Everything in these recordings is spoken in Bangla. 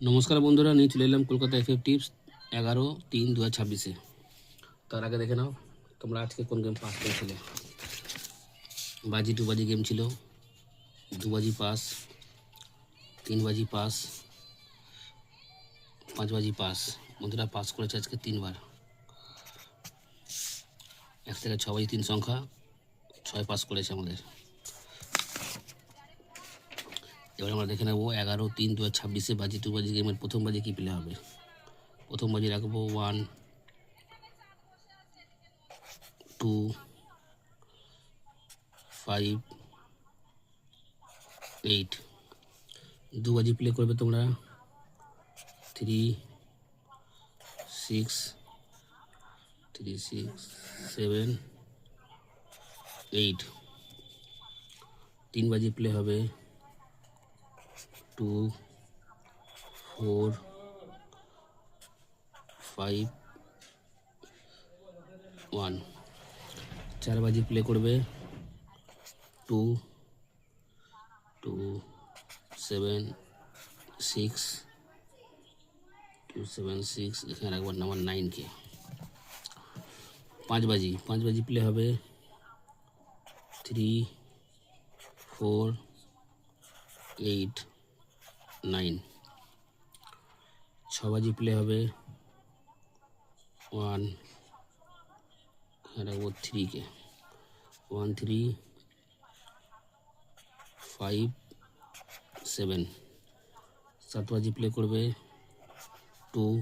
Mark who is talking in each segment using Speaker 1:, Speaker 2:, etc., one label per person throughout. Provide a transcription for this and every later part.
Speaker 1: নমস্কার বন্ধুরা, নিয়ে চলে এলাম কলকাতা এফএফ টিপস 11/3/2026-এ। তার আগে দেখে নাও তোমরা আজকে কোন গেম পাস করেছিলে। বাজি টু বাজি গেম ছিল, 2 বাজি পাস, 3 বাজি পাস, 5 বাজি পাস। বন্ধুরা পাস করেছে আজকে 3বার। 1 থেকে 6 বাজি 3 সংখ্যা, 6 পাস করেছে আমাদের। এবার আমরা দেখে নেবো 11/3/2026-এ বাজি টু বাজি গেমের প্রথম বাজি কী প্লে হবে। প্রথম বাজি রাখবো 1, 2, 5, 8। 2 বাজি প্লে করবে তোমরা 3, 6, 7, 8। 3 বাজি প্লে হবে 2, 4, 5, 1। 4 বাজি প্লে করবে 2, 2, 7, 6, 2, 7, 6। এখানে রাখবো নাম্বার 9-কে। 5 বাজি প্লে হবে 3, 4, 8, 9। 6 বাজি প্লে হবে 1, এখানে রাখবো 3-কে। 1, 3, 5, 7। 7 বাজি প্লে করবে 2,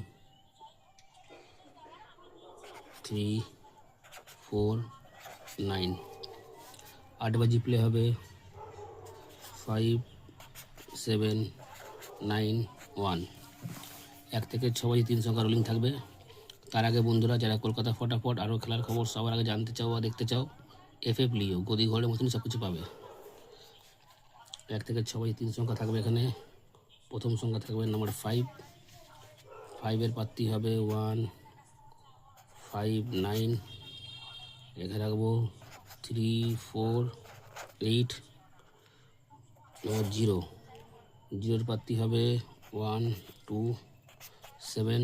Speaker 1: 3, 4, 9। 8 বাজি প্লে হবে 5, 7, 9, 1। 1 থেকে 6 বাজি 3 সংখ্যা রোলিং থাকবে। তার আগে বন্ধুরা, যারা কলকাতা ফটাফট আরও খেলার খবর সবার আগে জানতে চাও বা দেখতে চাও, এফএফ লিও, গদি ঘরের মতনই সব কিছু পাবে। 1 থেকে 6 বাজি 3 সংখ্যা থাকবে এখানে। প্রথম সংখ্যা থাকবে নাম্বার 5। 5-এর প্রার্থী হবে 1, 5, 9। এখানে রাখবো 3, 4, 8, 0। 0-এর প্রার্থী হবে 1, 2, 7,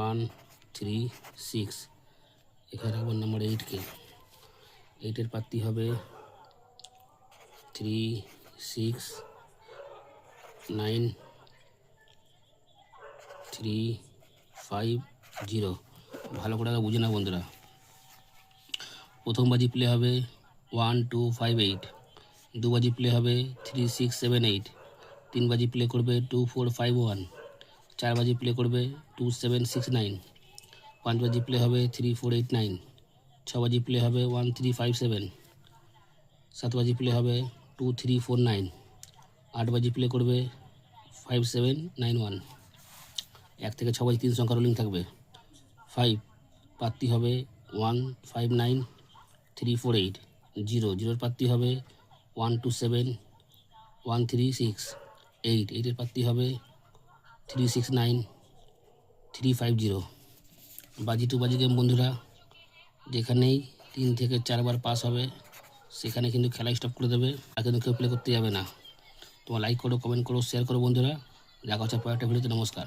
Speaker 1: 1, 3, 6। এখানে রাখবো নাম্বার 8-কে। 8-এর প্রার্থী হবে 3, 6, 9, 3, 5, 0। ভালো করে বুঝে না বন্ধুরা। প্রথম বাজি প্লে হবে 1, 2, 5, 8। 2 বাজি প্লে হবে 3, 6, 7, 8। 3 বাজি প্লে করবে 2, 4, 5, 1। 4 বাজি প্লে করবে 2, 7, 6, 9। 5 বাজি প্লে হবে 3, 4, 8, 9। 6 বাজি প্লে হবে 1, 3, 5, 7। 7 বাজি প্লে হবে 2, 3, 4, 9। 8 বাজি প্লে করবে 5, 7, 9, 1। 1 থেকে 6 বাজি 3 সংখ্যা রোলিং থাকবে। 5 প্রার্থী হবে 1, 5, 9, 3, 4, 8। 0-এর প্রার্থী হবে 1, 2, 7, 1, 3, 6, 8। 8-এর প্রার্থী হবে 3, 6, 9, 3, 5, 0। বাজি টু বাজি গেম বন্ধুরা, যেখানেই 3 থেকে 4 বার পাস হবে সেখানে কিন্তু খেলা স্টপ করে দেবে, আর কিন্তু কেউ প্লে করতে যাবে না। তোমরা লাইক করো, কমেন্ট করো, শেয়ার করো বন্ধুরা। দেখা হচ্ছে পরের একটা ভিডিওতে। নমস্কার।